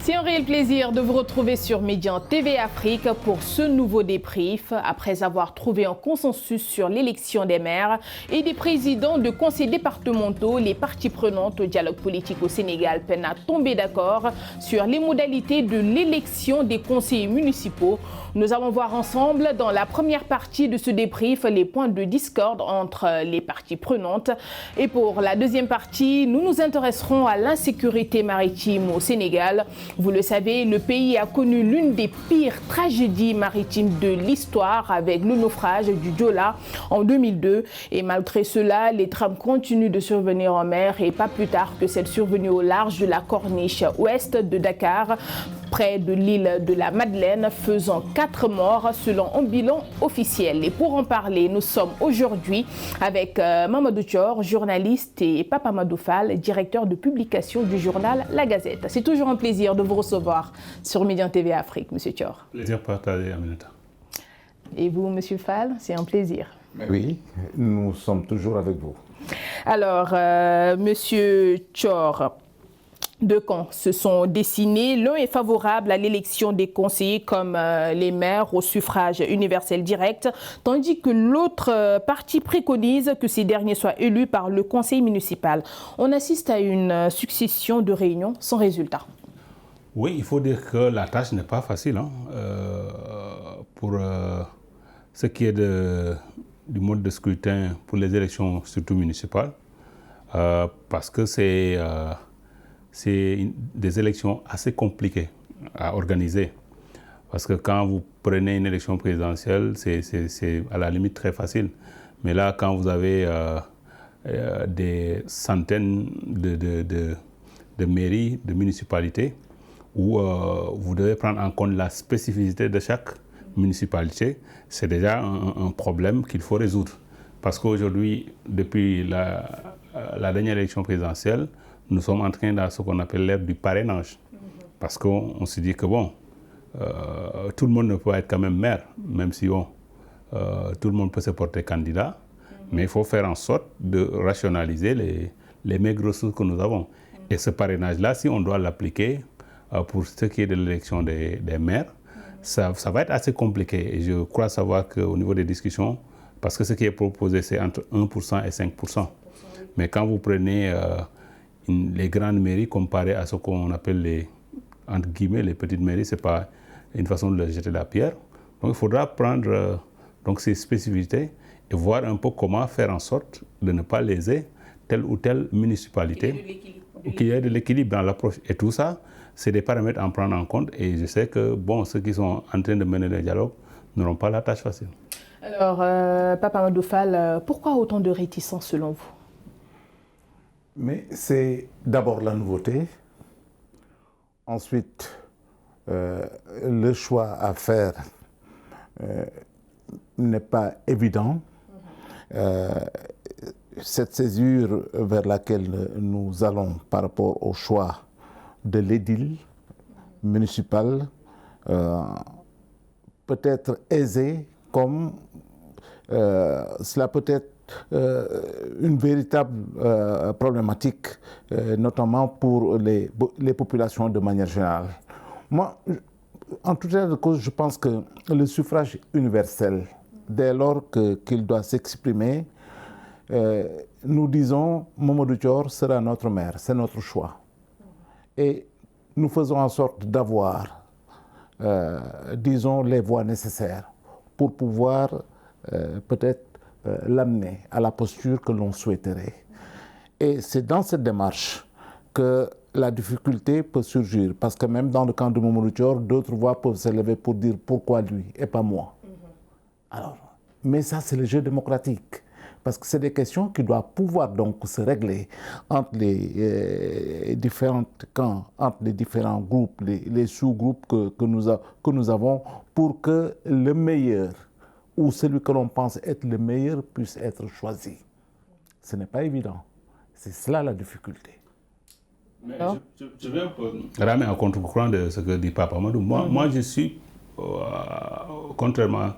C'est un réel plaisir de vous retrouver sur Médian TV Afrique pour ce nouveau débrief. Après avoir trouvé un consensus sur l'élection des maires et des présidents de conseils départementaux, les parties prenantes au dialogue politique au Sénégal peinent à tomber d'accord sur les modalités de l'élection des conseillers municipaux. Nous allons voir ensemble dans la première partie de ce débrief les points de discorde entre les parties prenantes. Et pour la deuxième partie, nous nous intéresserons à l'insécurité maritime au Sénégal. Vous le savez, le pays a connu l'une des pires tragédies maritimes de l'histoire avec le naufrage du Joola en 2002. Et malgré cela, les drames continuent de survenir en mer et pas plus tard que celle survenue au large de la corniche ouest de Dakar, près de l'île de la Madeleine, faisant 4 morts selon un bilan officiel. Et pour en parler, nous sommes aujourd'hui avec Mamadou Thior, journaliste, et Papa Amadou Fall, directeur de publication du journal La Gazette. C'est toujours un plaisir de vous recevoir sur Médian TV Afrique, Monsieur Thior. Plaisir partagé, Aminata. Et vous, Monsieur Fall, c'est un plaisir. Oui, nous sommes toujours avec vous. Alors, Monsieur Thior, deux camps se sont dessinés. L'un est favorable à l'élection des conseillers comme les maires au suffrage universel direct, tandis que l'autre parti préconise que ces derniers soient élus par le conseil municipal. On assiste à une succession de réunions sans résultat. Oui, il faut dire que la tâche n'est pas facile pour ce qui est du mode de scrutin pour les élections, surtout municipales, parce que c'est des élections assez compliquées à organiser. Parce que quand vous prenez une élection présidentielle, c'est à la limite très facile. Mais là, quand vous avez des centaines de mairies, de municipalités, où vous devez prendre en compte la spécificité de chaque municipalité, c'est déjà un problème qu'il faut résoudre. Parce qu'aujourd'hui, depuis la dernière élection présidentielle, nous sommes entrés dans ce qu'on appelle l'ère du parrainage. Parce qu'on se dit que bon, tout le monde ne peut être quand même maire, même si tout le monde peut se porter candidat, mais il faut faire en sorte de rationaliser les maigres ressources que nous avons. Et ce parrainage-là, si on doit l'appliquer pour ce qui est de l'élection des maires, ça va être assez compliqué. Et je crois savoir qu'au niveau des discussions, parce que ce qui est proposé, c'est entre 1% et 5%. Mais quand vous prenez les grandes mairies comparées à ce qu'on appelle entre guillemets, les petites mairies, ce n'est pas une façon de leur jeter la pierre. Donc il faudra prendre ces spécificités et voir un peu comment faire en sorte de ne pas léser telle ou telle municipalité, qu'il y ait de l'équilibre dans l'approche. Et tout ça, c'est des paramètres à prendre en compte. Et je sais que ceux qui sont en train de mener le dialogue n'auront pas la tâche facile. Alors, Papa Amadou Fall, pourquoi autant de réticence selon vous? Mais c'est d'abord la nouveauté, ensuite le choix à faire n'est pas évident. Cette césure vers laquelle nous allons par rapport au choix de l'édile municipal peut être aisée comme cela peut être une véritable problématique, notamment pour les populations de manière générale. Moi, en tout état de cause, je pense que le suffrage universel, dès lors qu'il doit s'exprimer, nous disons Mamadou Thior sera notre maire, c'est notre choix. Et nous faisons en sorte d'avoir, disons, les voies nécessaires pour pouvoir peut-être l'amener à la posture que l'on souhaiterait. Et c'est dans cette démarche que la difficulté peut surgir, parce que même dans le camp de Mamadou Thior, d'autres voix peuvent s'élever pour dire pourquoi lui et pas moi. Alors, mais ça, c'est le jeu démocratique, parce que c'est des questions qui doivent pouvoir donc se régler entre les différents camps, entre les différents groupes, les sous-groupes que nous avons, pour que le meilleur ou celui que l'on pense être le meilleur puisse être choisi. Ce n'est pas évident. C'est cela la difficulté. Mais je vais un peu ramer en contre-courant de ce que dit Papa Amadou. Moi, je suis, contrairement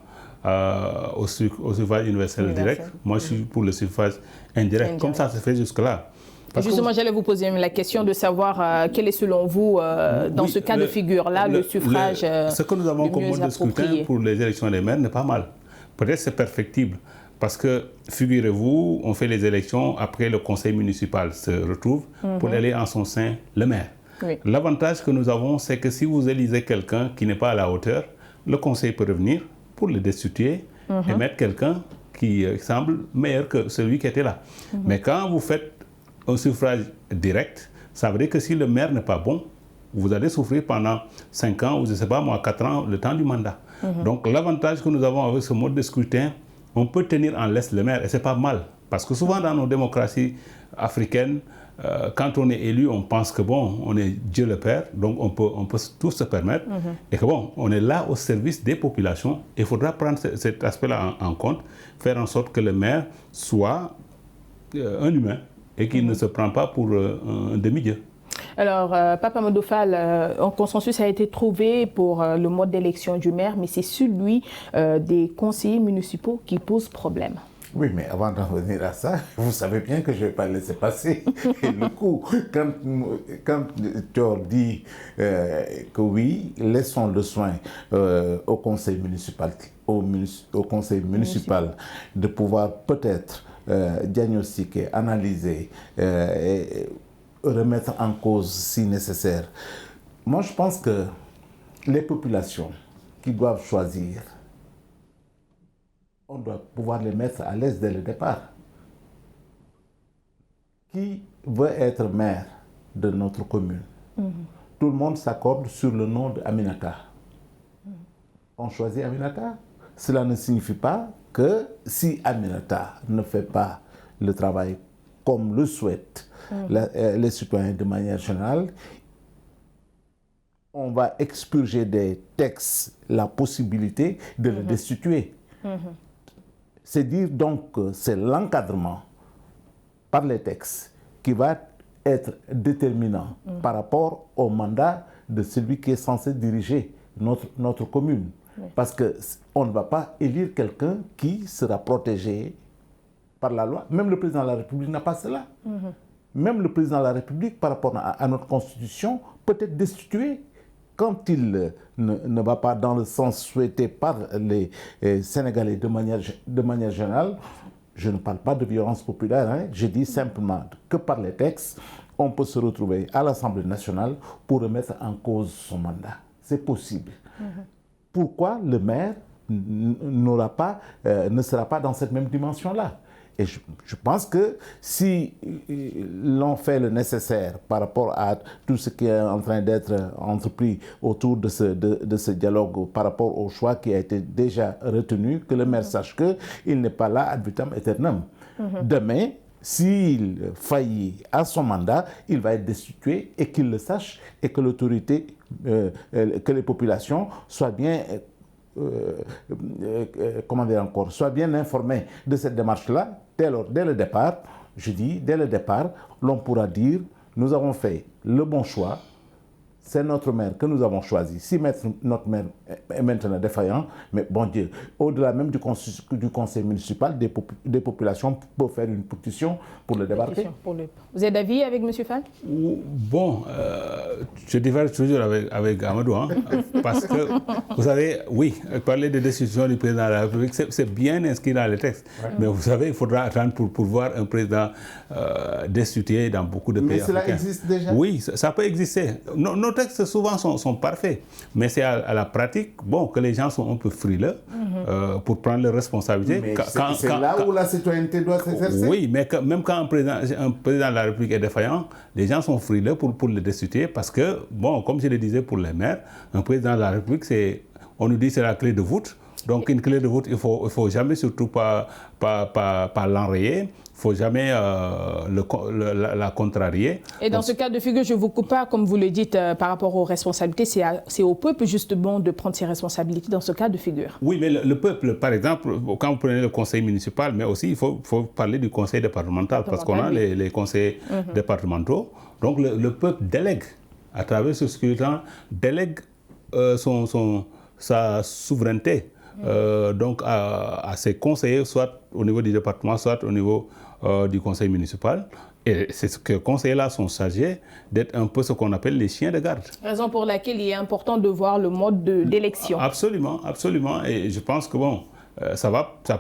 au suffrage universel direct, moi je suis pour le suffrage indirect. Comme ça se fait jusque-là. Justement, j'allais vous poser la question de savoir quel est selon vous, dans ce cas de figure-là, le suffrage ce que nous avons comme mode de scrutin pour les élections des maires n'est pas mal. Peut-être c'est perfectible. Parce que, figurez-vous, on fait les élections, après le conseil municipal se retrouve pour aller en son sein le maire. Oui. L'avantage que nous avons, c'est que si vous élisez quelqu'un qui n'est pas à la hauteur, le conseil peut revenir pour le destituer et mettre quelqu'un qui semble meilleur que celui qui était là. Mais quand vous faites un suffrage direct, ça veut dire que si le maire n'est pas bon, vous allez souffrir pendant 5 ans ou je ne sais pas moi, 4 ans, le temps du mandat. Donc l'avantage que nous avons avec ce mode de scrutin, on peut tenir en laisse le maire et c'est pas mal. Parce que souvent dans nos démocraties africaines, quand on est élu, on pense que bon, on est Dieu le Père, donc on peut tout se permettre. Et que bon, on est là au service des populations. Il faudra prendre cet aspect-là en compte, faire en sorte que le maire soit un humain et qu'il ne se prend pas pour un demi-dieu. Alors, Papa Amadou Fall, un consensus a été trouvé pour le mode d'élection du maire, mais c'est celui des conseillers municipaux qui pose problème. Oui, mais avant d'en venir à ça, vous savez bien que je ne vais pas laisser passer. Et du coup, quand Thior dit que oui, laissons le soin au conseil municipal, de pouvoir peut-être diagnostiquer, analyser et remettre en cause si nécessaire. Moi, je pense que les populations qui doivent choisir, on doit pouvoir les mettre à l'aise dès le départ. Qui veut être maire de notre commune? Tout le monde s'accorde sur le nom d'Aminata. On choisit Aminata. Cela ne signifie pas que si Aminata ne fait pas le travail comme le souhaitent les citoyens de manière générale, on va expurger des textes la possibilité de le destituer. C'est dire donc que c'est l'encadrement par les textes qui va être déterminant par rapport au mandat de celui qui est censé diriger notre commune. Parce qu'on ne va pas élire quelqu'un qui sera protégé par la loi. Même le président de la République n'a pas cela. Même le président de la République, par rapport à notre Constitution, peut être destitué quand il ne va pas dans le sens souhaité par les Sénégalais de manière générale. Je ne parle pas de violence populaire, hein. Je dis simplement que par les textes, on peut se retrouver à l'Assemblée nationale pour remettre en cause son mandat. C'est possible. Pourquoi le maire ne sera pas dans cette même dimension-là? Et je pense que si l'on fait le nécessaire par rapport à tout ce qui est en train d'être entrepris autour de ce dialogue, par rapport au choix qui a été déjà retenu, que le maire sache qu'il n'est pas là ad vitam aeternam. Demain, s'il faillit à son mandat, il va être destitué et qu'il le sache et que l'autorité, que les populations soient bien... soient bien informés de cette démarche-là, dès le départ, je dis, dès le départ, l'on pourra dire, nous avons fait le bon choix, c'est notre maire que nous avons choisi. Si notre maire est maintenant défaillant, mais bon Dieu, au-delà même du conseil municipal, des populations peuvent faire une pétition pour le débarquer. Vous êtes d'avis avec M. Fall? Bon, je diverge toujours avec Amadou, hein, parce que, vous savez, oui, parler de décision du président de la République, c'est bien inscrit dans les textes. Mais vous savez, il faudra attendre pour voir un président destitué dans beaucoup de pays africains. Mais cela existe déjà? Oui, ça peut exister. Nos textes souvent sont parfaits, mais c'est à la pratique, bon, que les gens sont un peu frileux pour prendre leurs responsabilités. Mais c'est là où la citoyenneté doit s'exercer. Oui, mais même quand un président de la République est défaillant, les gens sont frileux pour le destituer parce que, bon, comme je le disais pour les maires, un président de la République, on nous dit c'est la clé de voûte. Donc une clé de voûte, il faut jamais surtout pas l'enrayer, il ne faut jamais la contrarier. Et dans ce cas de figure, je ne vous coupe pas, comme vous le dites, par rapport aux responsabilités, c'est au peuple justement de prendre ses responsabilités dans ce cas de figure. Oui, mais le peuple, par exemple, quand vous prenez le conseil municipal, mais aussi il faut parler du conseil départemental, parce qu'on a les conseils départementaux. Donc le peuple délègue, à travers ce scrutin, délègue sa souveraineté. Donc à ses conseillers, soit au niveau du département, soit au niveau du conseil municipal. Et c'est ce que les conseillers-là sont chargés d'être un peu ce qu'on appelle les chiens de garde. Raison pour laquelle il est important de voir le mode d'élection. Absolument, absolument. Et je pense que bon, ça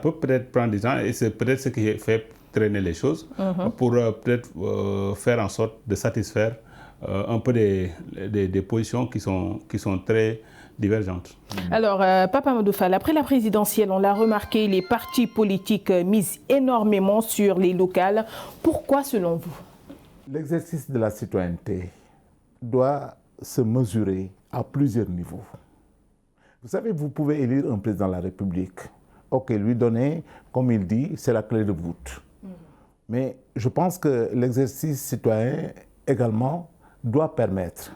peut peut-être prendre du temps et c'est peut-être ce qui fait traîner les choses pour peut-être faire en sorte de satisfaire un peu des positions qui sont très divergentes. Alors, Papa Amadou Fall, après la présidentielle, on l'a remarqué, les partis politiques misent énormément sur les locales. Pourquoi, selon vous? L'exercice de la citoyenneté doit se mesurer à plusieurs niveaux. Vous savez, vous pouvez élire un président de la République. Ok, lui donner, comme il dit, c'est la clé de voûte. Mais je pense que l'exercice citoyen également doit permettre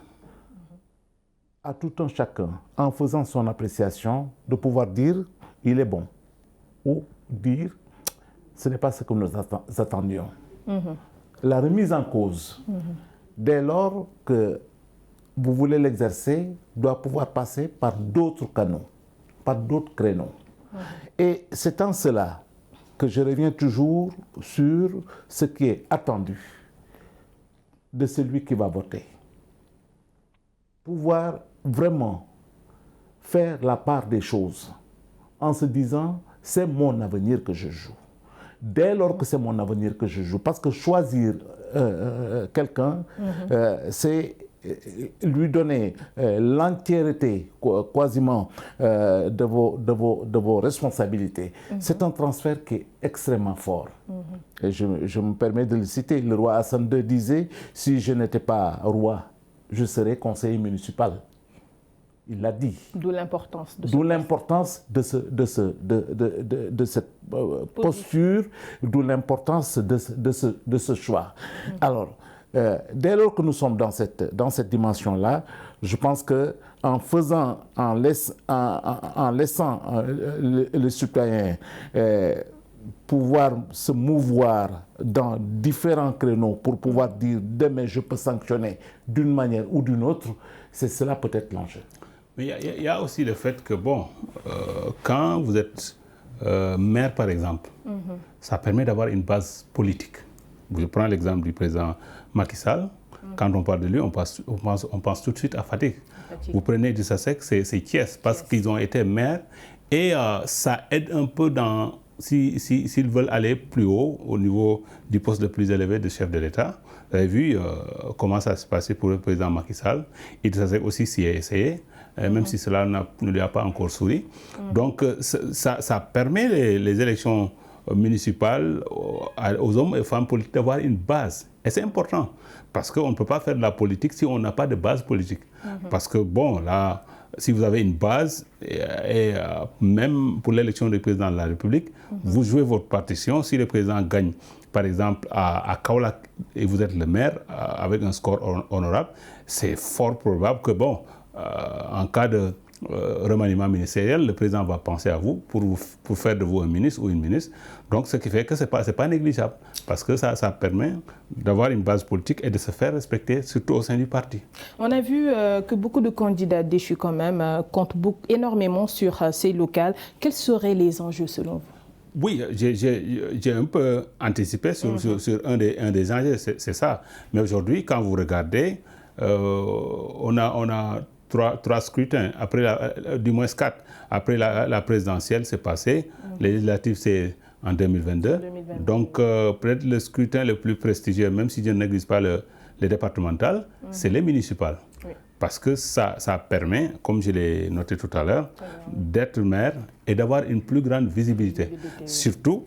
à tout un chacun, en faisant son appréciation, de pouvoir dire « il est bon » ou dire « ce n'est pas ce que nous attendions ». La remise en cause, dès lors que vous voulez l'exercer, doit pouvoir passer par d'autres canaux, par d'autres créneaux. Et c'est en cela que je reviens toujours sur ce qui est attendu de celui qui va voter. Pouvoir vraiment faire la part des choses en se disant c'est mon avenir que je joue. Dès lors que c'est mon avenir que je joue, parce que choisir quelqu'un, c'est lui donner l'entièreté quasiment de vos responsabilités. C'est un transfert qui est extrêmement fort. Et je me permets de le citer. Le roi Hassan II disait « Si je n'étais pas roi, je serais conseiller municipal ». Il l'a dit. D'où l'importance de cette posture, d'où l'importance de ce choix. Alors, dès lors que nous sommes dans cette dimension-là, je pense qu'en laissant le citoyen pouvoir se mouvoir dans différents créneaux pour pouvoir dire demain je peux sanctionner d'une manière ou d'une autre, c'est cela peut-être l'enjeu. Mais il y a aussi le fait que, bon, quand vous êtes maire, par exemple, ça permet d'avoir une base politique. Je prends l'exemple du président Macky Sall. Quand on parle de lui, on pense tout de suite à Fatick. Vous prenez Idrissa Seck, c'est Thiès, parce qu'ils ont été maires. Et ça aide un peu s'ils veulent aller plus haut, au niveau du poste le plus élevé de chef de l'État. Vous avez vu comment ça se passait pour le président Macky Sall. Idrissa Seck aussi s'y est essayé. Même si cela ne lui a pas encore souri. Donc ça permet les élections municipales aux hommes et femmes politiques d'avoir une base. Et c'est important, parce qu'on ne peut pas faire de la politique si on n'a pas de base politique. Parce que bon, là, si vous avez une base, et même pour l'élection du président de la République, vous jouez votre partition. Si le président gagne, par exemple, à Kaolack, et vous êtes le maire, avec un score honorable, c'est fort probable que, bon, en cas de remaniement ministériel, le président va penser à vous pour faire de vous un ministre ou une ministre. Donc, ce qui fait que ce n'est pas négligeable, parce que ça permet d'avoir une base politique et de se faire respecter, surtout au sein du parti. On a vu que beaucoup de candidats déchus quand même comptent énormément sur ces locales. Quels seraient les enjeux selon vous? Oui, j'ai un peu anticipé sur un des enjeux, c'est ça. Mais aujourd'hui, quand vous regardez, on a trois scrutins, du moins 4. Après la présidentielle, c'est passé. Les législatives, c'est en 2022. Donc, peut-être le scrutin le plus prestigieux, même si je ne néglige pas les départementales, c'est les municipales. Oui. Parce que ça permet, comme je l'ai noté tout à l'heure, d'être maire et d'avoir une plus grande visibilité. Surtout,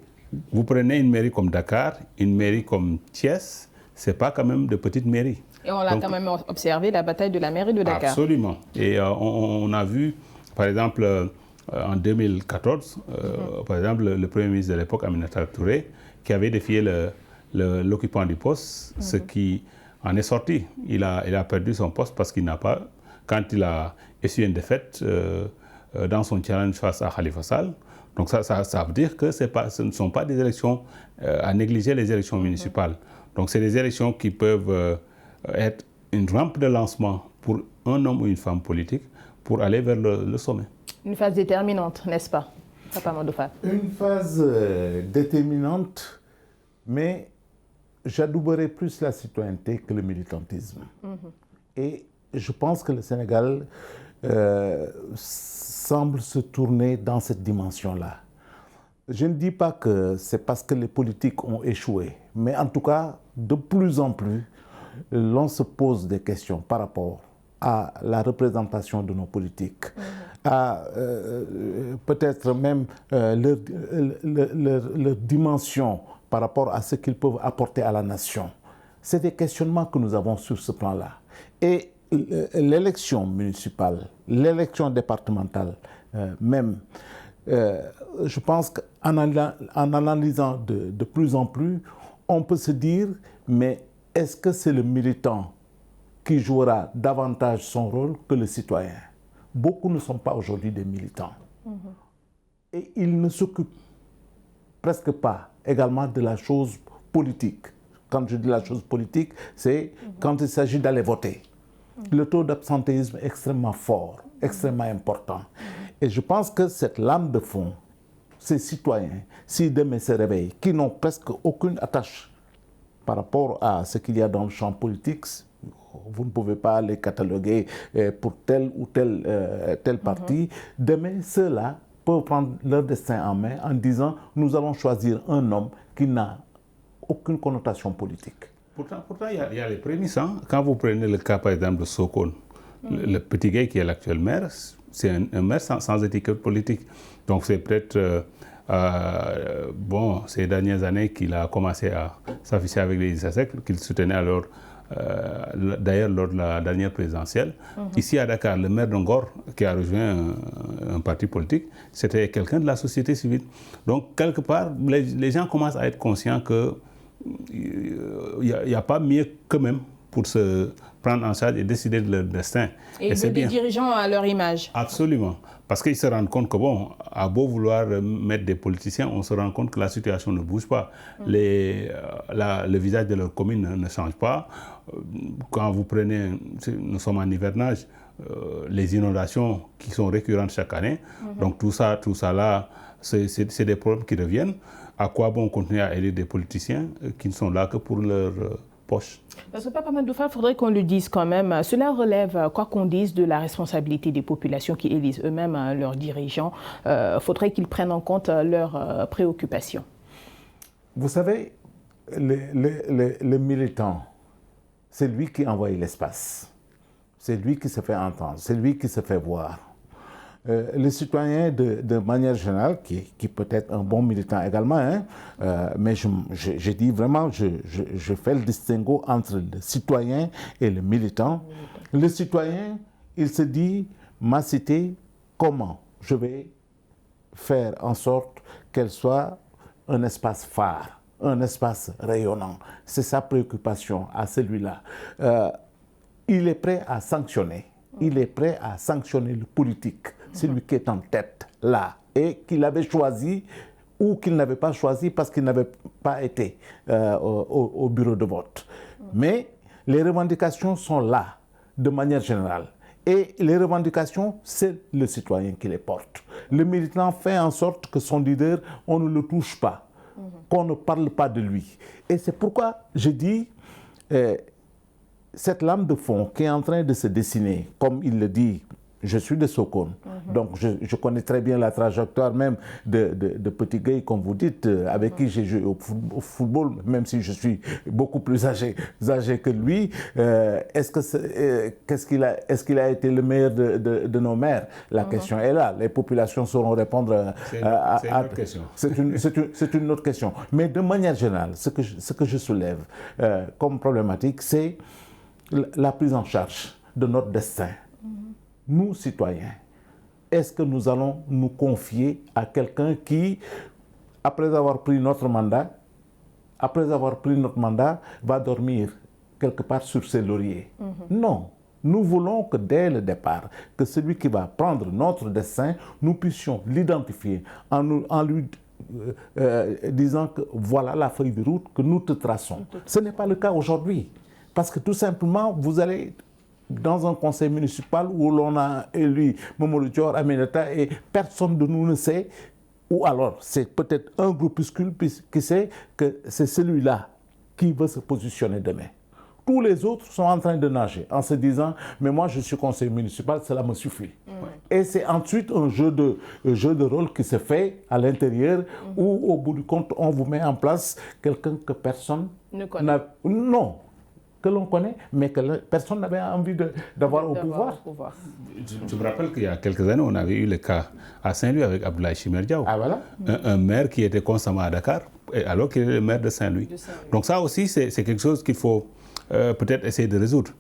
vous prenez une mairie comme Dakar, une mairie comme Thiès, ce n'est pas quand même de petites mairies. Et on l'a quand même observé, la bataille de la mairie de Dakar. Absolument. Et on a vu, par exemple, en 2014, par exemple, le Premier ministre de l'époque, Aminata Touré, qui avait défié l'occupant du poste, ce qui en est sorti. Il a perdu son poste parce qu'il n'a pas, quand il a essuyé une défaite dans son challenge face à Khalifa Sall. Donc ça veut dire que ce ne sont pas des élections à négliger, les élections municipales. Donc c'est des élections qui peuvent être une rampe de lancement pour un homme ou une femme politique pour aller vers le sommet. Une phase déterminante, n'est-ce pas, Papa Amadou Fall? Une phase déterminante, mais j'adouberais plus la citoyenneté que le militantisme. Et je pense que le Sénégal semble se tourner dans cette dimension-là. Je ne dis pas que c'est parce que les politiques ont échoué, mais en tout cas, de plus en plus, l'on se pose des questions par rapport à la représentation de nos politiques, à peut-être même leur dimension par rapport à ce qu'ils peuvent apporter à la nation. C'est des questionnements que nous avons sur ce plan-là. Et l'élection municipale, l'élection départementale même, je pense qu'en analysant de plus en plus, on peut se dire, mais est-ce que c'est le militant qui jouera davantage son rôle que le citoyen? Beaucoup ne sont pas aujourd'hui des militants. Et ils ne s'occupent presque pas également de la chose politique. Quand je dis la chose politique, c'est quand il s'agit d'aller voter. Le taux d'absentéisme est extrêmement fort, extrêmement important. Et je pense que cette lame de fond, ces citoyens, si demain se réveillent, qui n'ont presque aucune attache par rapport à ce qu'il y a dans le champ politique, vous ne pouvez pas les cataloguer pour tel ou tel parti. Demain, ceux-là peuvent prendre leur destin en main en disant « nous allons choisir un homme qui n'a aucune connotation politique ». Pourtant il y a les prémices. Hein. Quand vous prenez le cas, par exemple, de Sokone, le petit gars qui est l'actuel maire, c'est un maire sans étiquette politique. Donc c'est peut-être, ces dernières années qu'il a commencé à s'afficher avec les Idrissa Seck, qu'il soutenait alors, d'ailleurs lors de la dernière présidentielle. Ici à Dakar, le maire de Ngor, qui a rejoint un parti politique, c'était quelqu'un de la société civile. Donc quelque part, les gens commencent à être conscients que il n'y a pas mieux qu'eux-mêmes pour se prendre en charge et décider de leur destin. Et c'est des dirigeants à leur image. Absolument. Parce qu'ils se rendent compte que, à beau vouloir mettre des politiciens, on se rend compte que la situation ne bouge pas. Le visage de leur commune ne change pas. Quand vous prenez, nous sommes en hivernage, les inondations qui sont récurrentes chaque année. Donc tout ça là, c'est des problèmes qui reviennent. À quoi bon continuer à élire des politiciens qui ne sont là que pour leur poche? Parce que Papa Mandoufa, il faudrait qu'on le dise quand même. Cela relève, quoi qu'on dise, de la responsabilité des populations qui élisent eux-mêmes leurs dirigeants. Il faudrait qu'ils prennent en compte leurs préoccupations. Vous savez, le militant, c'est lui qui envoie l'espace. C'est lui qui se fait entendre, c'est lui qui se fait voir. Le citoyen, de manière générale, qui peut être un bon militant également, mais je dis vraiment, je fais le distinguo entre le citoyen et le militant. Le citoyen, il se dit, ma cité, comment je vais faire en sorte qu'elle soit un espace phare, un espace rayonnant. C'est sa préoccupation à celui-là. Il est prêt à sanctionner. Il est prêt à sanctionner le politique, celui qui est en tête là, et qu'il avait choisi ou qu'il n'avait pas choisi parce qu'il n'avait pas été au bureau de vote. Mais les revendications sont là, de manière générale. Et les revendications, c'est le citoyen qui les porte. Le militant fait en sorte que son leader, on ne le touche pas, qu'on ne parle pas de lui. Et c'est pourquoi je dis... cette lame de fond qui est en train de se dessiner, comme il le dit, je suis de Sokone, donc je connais très bien la trajectoire même de Petit Gueye, comme vous dites, avec qui j'ai joué au football, même si je suis beaucoup plus âgé que lui. Est-ce qu'il a été le meilleur de nos maires? La question est là. Les populations sauront répondre c'est une autre question. C'est une autre question. Mais de manière générale, ce que je soulève comme problématique, c'est la prise en charge de notre destin. Nous, citoyens, est-ce que nous allons nous confier à quelqu'un qui, après avoir pris notre mandat, va dormir quelque part sur ses lauriers? Non. Nous voulons que dès le départ, que celui qui va prendre notre destin, nous puissions l'identifier en lui disant que voilà la feuille de route que nous te traçons. Ce n'est pas le cas aujourd'hui. Parce que tout simplement, vous allez dans un conseil municipal où l'on a élu Mamadou Dior, Aminata, et personne de nous ne sait, ou alors c'est peut-être un groupuscule qui sait que c'est celui-là qui veut se positionner demain. Tous les autres sont en train de nager en se disant « mais moi je suis conseiller municipal, cela me suffit ». Et c'est ensuite un jeu de rôle qui se fait à l'intérieur où au bout du compte on vous met en place quelqu'un que personne ne connaît. Non, que l'on connaît, mais que personne n'avait envie d'avoir au pouvoir. Je me rappelle qu'il y a quelques années, on avait eu le cas à Saint-Louis avec Abdoulaye Chimère Diaw, voilà. un maire qui était constamment à Dakar, alors qu'il est le maire de Saint-Louis. Donc ça aussi, c'est quelque chose qu'il faut peut-être essayer de résoudre.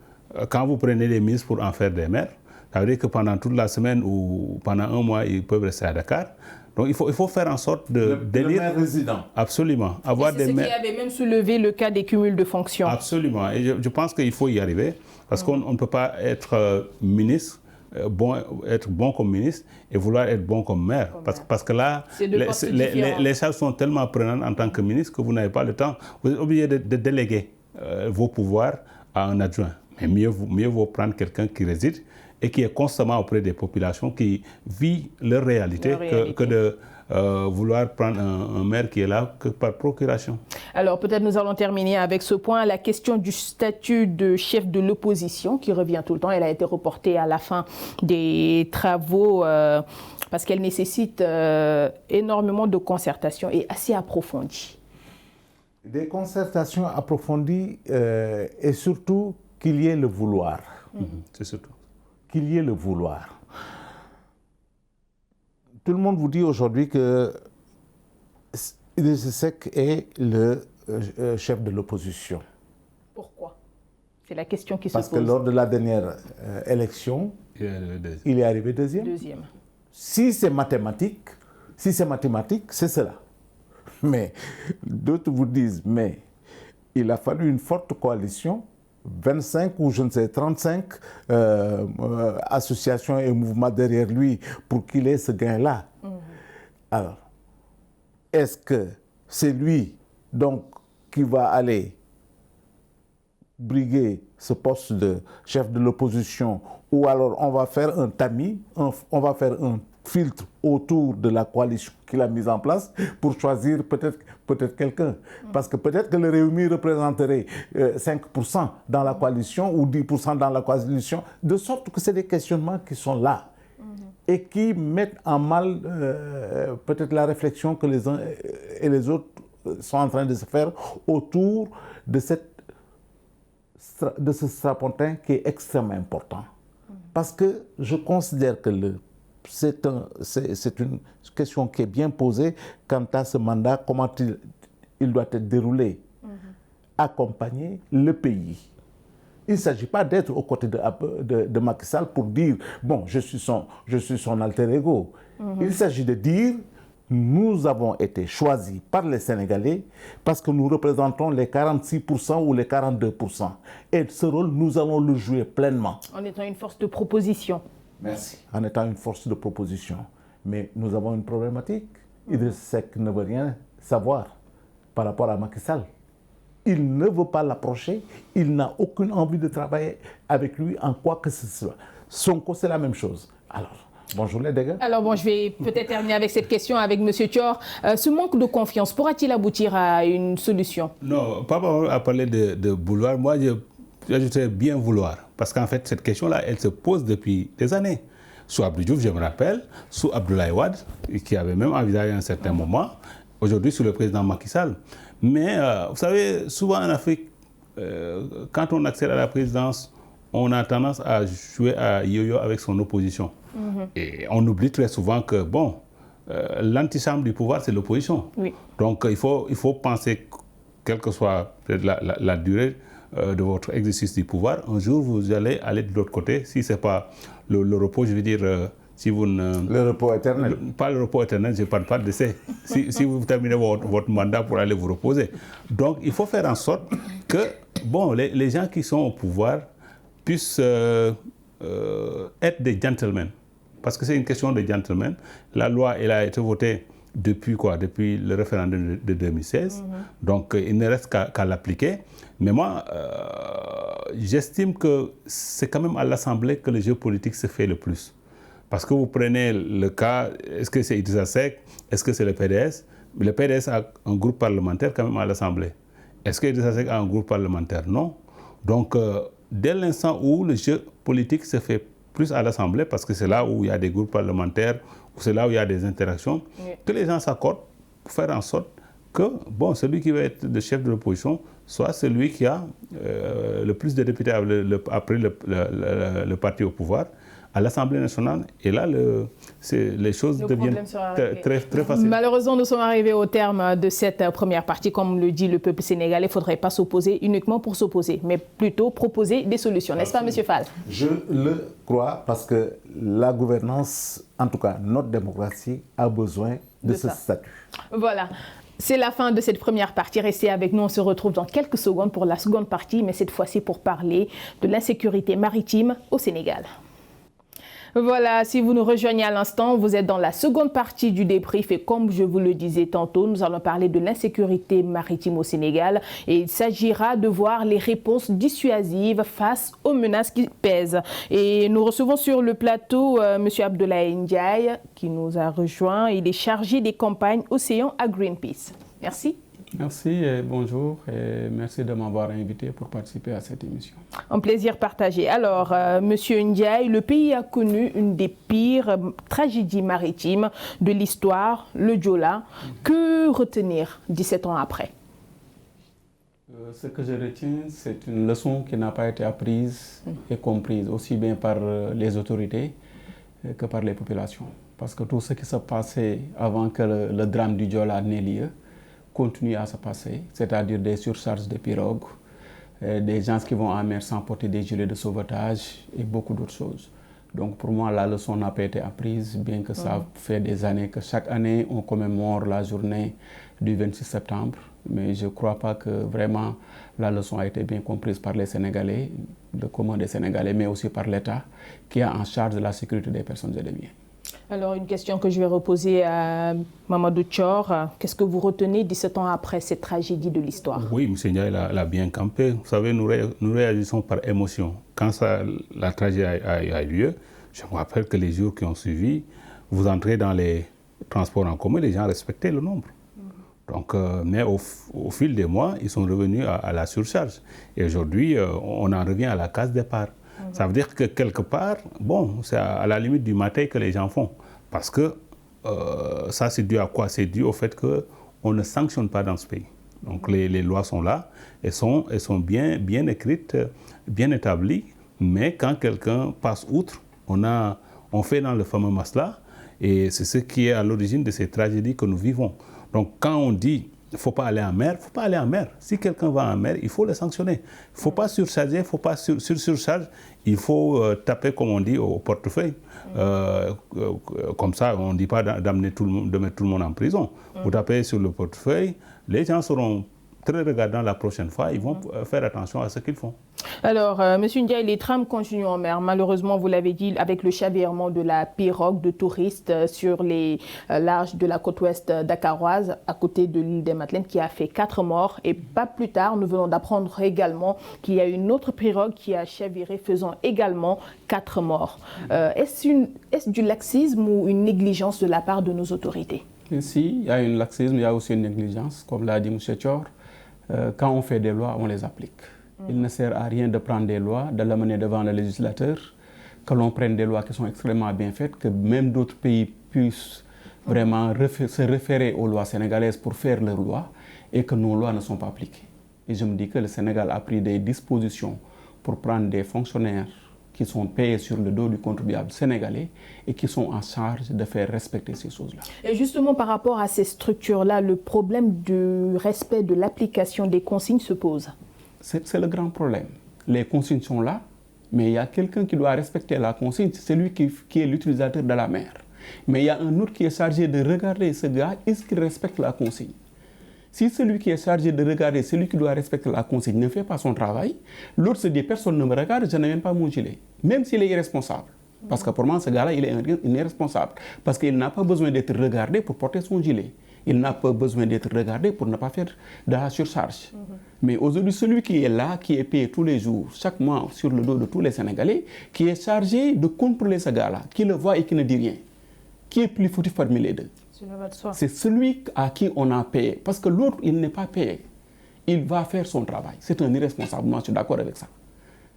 Quand vous prenez des ministres pour en faire des maires, ça veut dire que pendant toute la semaine ou pendant un mois, ils peuvent rester à Dakar. Donc il faut faire en sorte de d'élire... Le maire résident. Absolument. C'est ce qui avait même soulevé le cas des cumuls de fonctions. Absolument. Et je pense qu'il faut y arriver parce qu'on ne peut pas être ministre, être bon comme ministre et vouloir être bon comme maire. Parce que là, les charges sont tellement prenantes en tant que ministre que vous n'avez pas le temps. Vous êtes obligé de déléguer vos pouvoirs à un adjoint. Mais mieux vaut prendre quelqu'un qui réside et qui est constamment auprès des populations, qui vit leur réalité. Que de vouloir prendre un maire qui est là que par procuration. Alors peut-être nous allons terminer avec ce point, la question du statut de chef de l'opposition qui revient tout le temps. Elle a été reportée à la fin des travaux parce qu'elle nécessite énormément de concertation et assez approfondie. Des concertations approfondies et surtout qu'il y ait le vouloir. C'est surtout. Qu'il y ait le vouloir. Tout le monde vous dit aujourd'hui que Idrissa Seck est le chef de l'opposition. Pourquoi? C'est la question qui se pose. Parce que lors de la dernière élection, il est arrivé deuxième. Si c'est mathématique, c'est cela. Mais d'autres vous disent, mais il a fallu une forte coalition, 25 ou je ne sais, 35 associations et mouvements derrière lui pour qu'il ait ce gain-là. Alors, est-ce que c'est lui donc qui va aller briguer ce poste de chef de l'opposition ou alors on va faire un tamis, on va faire un filtre autour de la coalition qu'il a mise en place pour choisir peut-être quelqu'un. Parce que peut-être que le Rewmi représenterait 5% dans la coalition ou 10% dans la coalition, de sorte que c'est des questionnements qui sont là et qui mettent en mal peut-être la réflexion que les uns et les autres sont en train de se faire autour de ce strapontin qui est extrêmement important. Parce que je considère que c'est une question qui est bien posée quant à ce mandat, comment il doit être déroulé. Accompagner le pays. Il ne s'agit pas d'être aux côtés de Macky Sall pour dire « bon, je suis son alter ego ». Il s'agit de dire « nous avons été choisis par les Sénégalais parce que nous représentons les 46% ou les 42%. Et ce rôle, nous allons le jouer pleinement. » En étant une force de proposition. Merci. En étant une force de proposition. Mais nous avons une problématique. Idrissa Seck ne veut rien savoir par rapport à Macky Sall. Il ne veut pas l'approcher. Il n'a aucune envie de travailler avec lui en quoi que ce soit. Sonko, c'est la même chose. Alors, bonjour les dégâts. Alors bon, je vais peut-être terminer avec cette question avec M. Thior. Ce manque de confiance, pourra-t-il aboutir à une solution? Non, Papa a parlé de vouloir. Moi, j'ajouterais bien vouloir. Parce qu'en fait, cette question-là, elle se pose depuis des années. Sous Abdou Diouf, je me rappelle, sous Abdoulaye Wade, qui avait même envisagé à un certain moment, aujourd'hui sous le président Macky Sall. Mais vous savez, souvent en Afrique, quand on accède à la présidence, on a tendance à jouer à yo-yo avec son opposition. Et on oublie très souvent que, bon, l'antichambre du pouvoir, c'est l'opposition. Oui. Donc il faut penser, quelle que soit la durée de votre exercice du pouvoir, un jour vous allez aller de l'autre côté. Si ce n'est pas le repos, je veux dire, si vous ne... Le repos éternel. Pas le repos éternel, je ne parle pas de décès. si vous terminez votre mandat pour aller vous reposer. Donc il faut faire en sorte que bon, les gens qui sont au pouvoir puissent être des gentlemen. Parce que c'est une question de gentlemen. La loi, elle a été votée depuis quoi? Depuis le référendum de 2016. Donc il ne reste qu'à l'appliquer. Mais moi, j'estime que c'est quand même à l'Assemblée que le jeu politique se fait le plus. Parce que vous prenez le cas, est-ce que c'est Idrissa Seck? Est-ce que c'est le PDS? Le PDS a un groupe parlementaire quand même à l'Assemblée. Est-ce que Idrissa Seck a un groupe parlementaire? Non. Donc, dès l'instant où le jeu politique se fait plus à l'Assemblée, parce que c'est là où il y a des groupes parlementaires, c'est là où il y a des interactions, que les gens s'accordent pour faire en sorte que celui qui va être le chef de l'opposition soit celui qui a le plus de députés après le parti au pouvoir à l'Assemblée nationale. Et là, les choses deviennent très faciles. Malheureusement, nous sommes arrivés au terme de cette première partie. Comme le dit le peuple sénégalais, il ne faudrait pas s'opposer uniquement pour s'opposer, mais plutôt proposer des solutions. N'est-ce pas, M. Fall? Je le crois parce que la gouvernance, en tout cas notre démocratie, a besoin de ce statut. Voilà. C'est la fin de cette première partie. Restez avec nous, on se retrouve dans quelques secondes pour la seconde partie, mais cette fois-ci pour parler de l'insécurité maritime au Sénégal. Voilà, si vous nous rejoignez à l'instant, vous êtes dans la seconde partie du débrief et comme je vous le disais tantôt, nous allons parler de l'insécurité maritime au Sénégal et il s'agira de voir les réponses dissuasives face aux menaces qui pèsent. Et nous recevons sur le plateau M. Abdoulaye Ndiaye qui nous a rejoint. Il est chargé des campagnes Océan à Greenpeace. Merci. Merci et bonjour et merci de m'avoir invité pour participer à cette émission. Un plaisir partagé. Alors, Monsieur Ndiaye, le pays a connu une des pires tragédies maritimes de l'histoire, le Joola. Que retenir 17 ans après? Ce que je retiens, c'est une leçon qui n'a pas été apprise et comprise aussi bien par les autorités que par les populations. Parce que tout ce qui se passait avant que le drame du Joola n'ait lieu continue à se passer, c'est-à-dire des surcharges de pirogues, des gens qui vont en mer sans porter des gilets de sauvetage et beaucoup d'autres choses. Donc pour moi, la leçon n'a pas été apprise, bien que ça fait des années que chaque année, on commémore la journée du 26 septembre. Mais je ne crois pas que vraiment la leçon a été bien comprise par les Sénégalais, le commun des Sénégalais, mais aussi par l'État, qui a en charge de la sécurité des personnes et des biens. Alors, une question que je vais reposer à Mamadou Thior. Qu'est-ce que vous retenez 17 ans après cette tragédie de l'histoire? Oui, M. Ndiaye l'a bien campé. Vous savez, nous réagissons par émotion. Quand la tragédie a eu lieu, je me rappelle que les jours qui ont suivi, vous entrez dans les transports en commun, les gens respectaient le nombre. Donc, mais au fil des mois, ils sont revenus à la surcharge. Et aujourd'hui, on en revient à la case départ. Ça veut dire que quelque part, c'est à la limite du matin que les gens font. Parce que ça, c'est dû à quoi? C'est dû au fait qu'on ne sanctionne pas dans ce pays. Donc les lois sont là, elles sont bien écrites, bien établies. Mais quand quelqu'un passe outre, on fait dans le fameux masla. Et c'est ce qui est à l'origine de ces tragédies que nous vivons. Donc quand on dit il ne faut pas aller en mer, il ne faut pas aller en mer. Si quelqu'un va en mer, il faut le sanctionner. Il ne faut pas surcharger, il ne faut pas surcharge. Il faut taper, comme on dit, au portefeuille. Comme ça, on ne dit pas de mettre tout le monde en prison. Vous tapez sur le portefeuille, les gens seront très regardants la prochaine fois, ils vont faire attention à ce qu'ils font. Alors, M. Ndiaye, les trames continuent en mer. Malheureusement, vous l'avez dit, avec le chavirement de la pirogue de touristes sur les larges de la côte ouest dakaroise, à côté de l'île des Madeleines, qui a fait 4 morts. Et pas plus tard, nous venons d'apprendre également qu'il y a une autre pirogue qui a chaviré, faisant également 4 morts. Est-ce du laxisme ou une négligence de la part de nos autorités? Si, il y a un laxisme, il y a aussi une négligence, comme l'a dit M. Thior. Quand on fait des lois, on les applique. Il ne sert à rien de prendre des lois, de l'amener devant le législateur, que l'on prenne des lois qui sont extrêmement bien faites, que même d'autres pays puissent vraiment se référer aux lois sénégalaises pour faire leurs lois, et que nos lois ne sont pas appliquées. Et je me dis que le Sénégal a pris des dispositions pour prendre des fonctionnaires qui sont payés sur le dos du contribuable sénégalais et qui sont en charge de faire respecter ces choses-là. Et justement, par rapport à ces structures-là, le problème du respect de l'application des consignes se pose. C'est le grand problème. Les consignes sont là, mais il y a quelqu'un qui doit respecter la consigne, c'est celui qui est l'utilisateur de la mer. Mais il y a un autre qui est chargé de regarder ce gars, est-ce qu'il respecte la consigne? Si celui qui est chargé de regarder, celui qui doit respecter la consigne ne fait pas son travail, l'autre se dit, personne ne me regarde, je n'ai même pas mon gilet, même s'il est irresponsable. Parce que pour moi, ce gars-là, il est irresponsable. Parce qu'il n'a pas besoin d'être regardé pour porter son gilet. Il n'a pas besoin d'être regardé pour ne pas faire de la surcharge. Mais aujourd'hui, celui qui est là, qui est payé tous les jours, chaque mois, sur le dos de tous les Sénégalais, qui est chargé de contrôler ce gars-là, qui le voit et qui ne dit rien, qui est plus foutu parmi les deux. C'est celui à qui on a payé. Parce que l'autre, il n'est pas payé. il va faire son travail. C'est un irresponsable, moi je suis d'accord avec ça.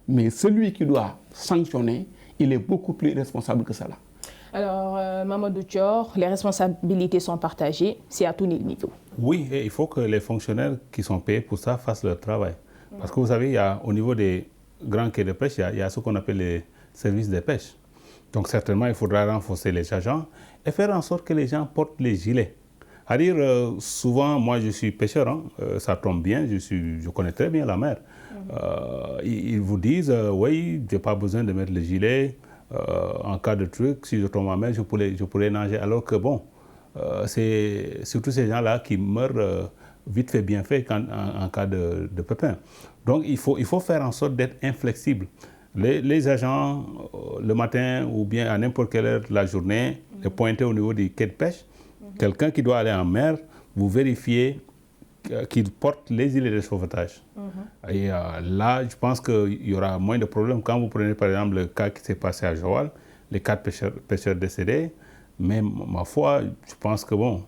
Mais celui qui doit sanctionner, il est beaucoup plus responsable que cela. Alors, Mamadou Thior, les responsabilités sont partagées, c'est à tous les niveaux. Oui, et il faut que les fonctionnaires qui sont payés pour ça fassent leur travail. Parce que vous savez, au niveau des grands quais de pêche, il y a ce qu'on appelle les services de pêche. Donc certainement, il faudra renforcer les agents et faire en sorte que les gens portent les gilets. À dire, souvent, moi je suis pêcheur, hein, ça tombe bien, je connais très bien la mer. Ils vous disent, oui, je n'ai pas besoin de mettre le gilet. En cas de truc, si je tombe en mer, je pourrais nager. Alors que bon, c'est surtout ces gens-là qui meurent vite fait, bien fait en cas de pépin. Donc il faut faire en sorte d'être inflexible. Les agents, le matin ou bien à n'importe quelle heure de la journée, les pointer au niveau du quai de pêche. Quelqu'un qui doit aller en mer, vous vérifiez qu'il porte les gilets de sauvetage. Et là, je pense qu'il y aura moins de problèmes. Quand vous prenez par exemple le cas qui s'est passé à Joal, les 4 pêcheurs décédés, mais ma foi, je pense que bon,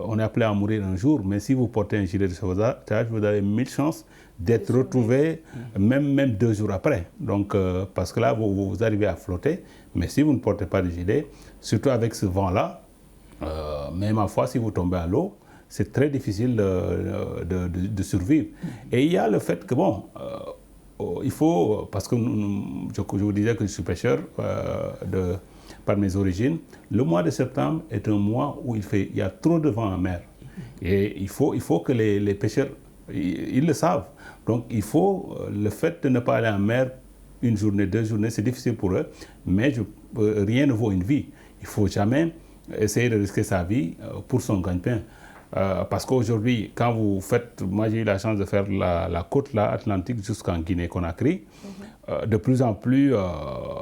on est appelé à mourir un jour, mais si vous portez un gilet de sauvetage, vous avez 1000 chances d'être retrouvé même 2 jours après. Donc, parce que là, vous arrivez à flotter, mais si vous ne portez pas de gilet, surtout avec ce vent-là, mais ma foi, si vous tombez à l'eau, c'est très difficile de survivre. Et il y a le fait que, bon, il faut, parce que je vous disais que je suis pêcheur par mes origines, le mois de septembre est un mois où il y a trop de vent en mer. Et il faut que les pêcheurs, ils le savent. Donc il faut, le fait de ne pas aller en mer 1 journée, 2 journées, c'est difficile pour eux, mais rien ne vaut une vie. Il ne faut jamais essayer de risquer sa vie pour son gagne-pain. Parce qu'aujourd'hui, quand vous faites, moi j'ai eu la chance de faire la côte là, atlantique jusqu'en Guinée-Conakry, de plus en plus,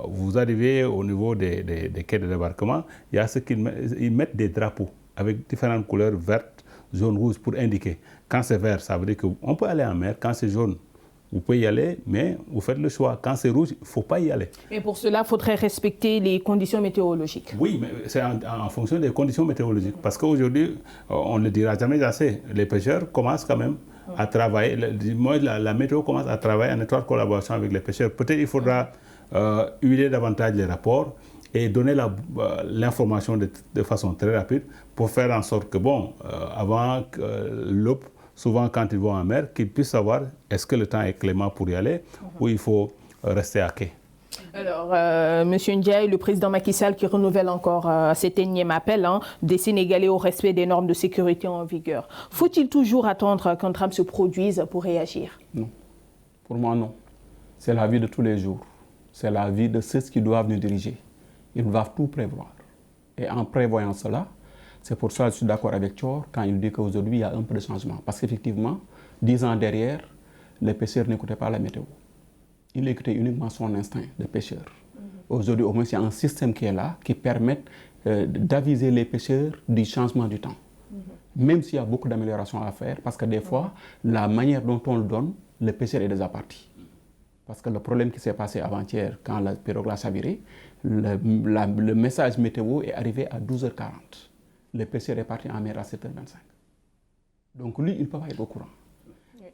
vous arrivez au niveau des quais de débarquement, il y a ceux qui mettent des drapeaux avec différentes couleurs vertes, jaune, rouge pour indiquer. Quand c'est vert, ça veut dire qu'on peut aller en mer. Quand c'est jaune, vous pouvez y aller, mais vous faites le choix. Quand c'est rouge, il ne faut pas y aller. Mais pour cela, il faudrait respecter les conditions météorologiques. Oui, mais c'est en fonction des conditions météorologiques. Parce qu'aujourd'hui, on ne le dira jamais assez, les pêcheurs commencent quand même à travailler. La météo commence à travailler en étroite collaboration avec les pêcheurs. Peut-être qu'il faudra huiler davantage les rapports et donner l'information de façon très rapide pour faire en sorte que, bon, avant l'aube, souvent quand ils vont en mer, qu'ils puissent savoir est-ce que le temps est clément pour y aller ou il faut rester à quai. Alors, M. Ndiaye, le président Macky Sall qui renouvelle encore cet énième appel des Sénégalais au respect des normes de sécurité en vigueur. Faut-il toujours attendre qu'un drame se produise pour réagir? Non. Pour moi, non. C'est la vie de tous les jours. C'est la vie de ceux qui doivent nous diriger. Ils doivent tout prévoir. Et en prévoyant cela, c'est pour ça que je suis d'accord avec Thior quand il dit qu'aujourd'hui, il y a un peu de changement. Parce qu'effectivement, 10 ans derrière, les pêcheurs n'écoutaient pas la météo. Ils écoutaient uniquement son instinct de pêcheur. Aujourd'hui, au moins, il y a un système qui est là, qui permet d'aviser les pêcheurs du changement du temps. Même s'il y a beaucoup d'améliorations à faire, parce que des fois, la manière dont on le donne, le pêcheur est déjà parti. Parce que le problème qui s'est passé avant-hier, quand la pirogue a chaviré, le message météo est arrivé à 12h40. Le pêcheur est parti en mer à 7h25. Donc lui, il ne peut pas être au courant.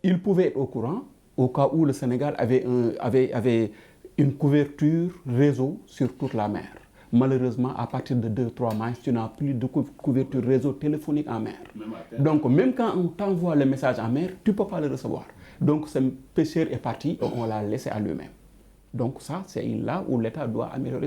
Il pouvait être au courant au cas où le Sénégal avait une couverture réseau sur toute la mer. Malheureusement, à partir de 2-3 miles, tu n'as plus de couverture réseau téléphonique en mer. Donc même quand on t'envoie le message en mer, tu ne peux pas le recevoir. Donc ce pêcheur est parti et on l'a laissé à lui-même. Donc ça, c'est là où l'État doit améliorer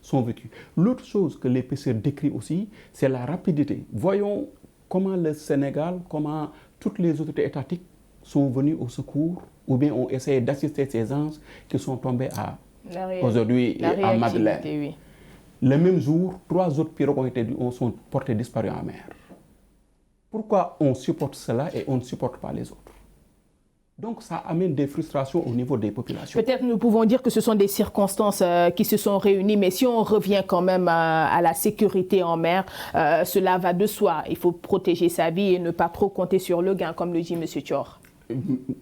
son vécu. L'autre chose que les pêcheurs décrivent aussi, c'est la rapidité. Voyons comment le Sénégal, comment toutes les autorités étatiques sont venues au secours ou bien ont essayé d'assister ces gens qui sont tombés aujourd'hui à Madeleine. Oui. Le même jour, 3 autres pirogues sont portés disparus en mer. Pourquoi on supporte cela et on ne supporte pas les autres? Donc ça amène des frustrations au niveau des populations. Peut-être nous pouvons dire que ce sont des circonstances qui se sont réunies, mais si on revient quand même à la sécurité en mer, cela va de soi. Il faut protéger sa vie et ne pas trop compter sur le gain, comme le dit M. Thior.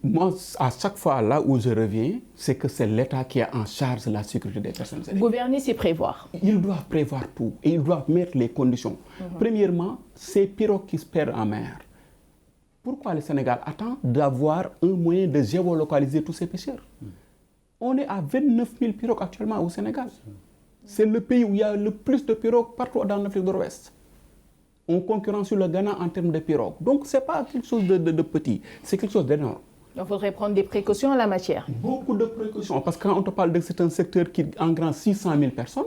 Moi, à chaque fois là où je reviens, c'est que c'est l'État qui est en charge de la sécurité des personnes. Gouverner, c'est prévoir. Ils doivent prévoir tout et ils doivent mettre les conditions. Premièrement, ces pirogues qui se perdent en mer, Pourquoi le Sénégal attend d'avoir un moyen de géolocaliser tous ces pêcheurs? On est à 29 000 pirogues actuellement au Sénégal. C'est le pays où il y a le plus de pirogues partout dans l'Afrique de l'Ouest. On concurrence sur le Ghana en termes de pirogues. Donc ce n'est pas quelque chose de petit, c'est quelque chose d'énorme. Donc il faudrait prendre des précautions en la matière. Beaucoup de précautions, parce que quand on te parle de c'est un secteur qui engrange 600 000 personnes,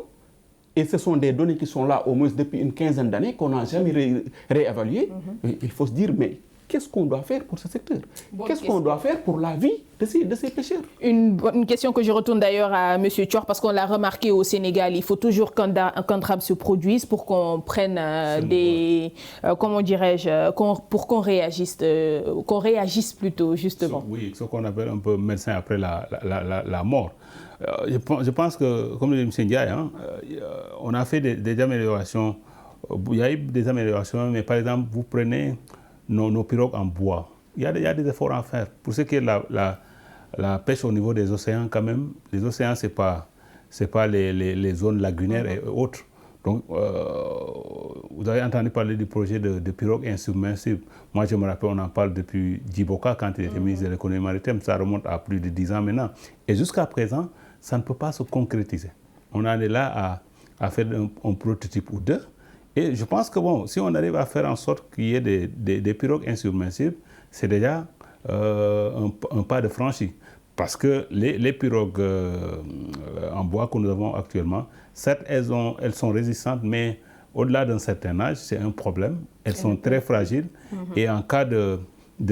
et ce sont des données qui sont là au moins depuis une quinzaine d'années, qu'on n'a jamais réévaluées, il faut se dire, mais qu'est-ce qu'on doit faire pour ce secteur? Qu'est-ce qu'on doit faire pour la vie de ces pêcheurs? Une question que je retourne d'ailleurs à M. Thior, parce qu'on l'a remarqué au Sénégal, il faut toujours qu'un drame se produise pour qu'on prenne comment dirais-je, pour qu'on réagisse plutôt, justement. Oui, ce qu'on appelle un peu médecin après la mort. Je pense que, comme le dit M. Ndiaye, on a fait des améliorations. Il y a eu des améliorations, mais par exemple, vous prenez nos pirogues en bois. Il y a des efforts à faire. Pour ce qui est de la pêche au niveau des océans, quand même, les océans, ce n'est pas les zones lagunaires et autres. Donc, vous avez entendu parler du projet de pirogues insubmersibles. Moi, je me rappelle, on en parle depuis Djiboka, quand il était ministre de l'économie maritime. Ça remonte à plus de 10 ans maintenant. Et jusqu'à présent, ça ne peut pas se concrétiser. On en est là à faire un prototype ou deux. Et je pense que bon, si on arrive à faire en sorte qu'il y ait des pirogues insubmersibles, c'est déjà un pas de franchi. Parce que les pirogues en bois que nous avons actuellement, certes, elles sont résistantes, mais au-delà d'un certain âge, c'est un problème. Elles sont très fragiles. Et en cas de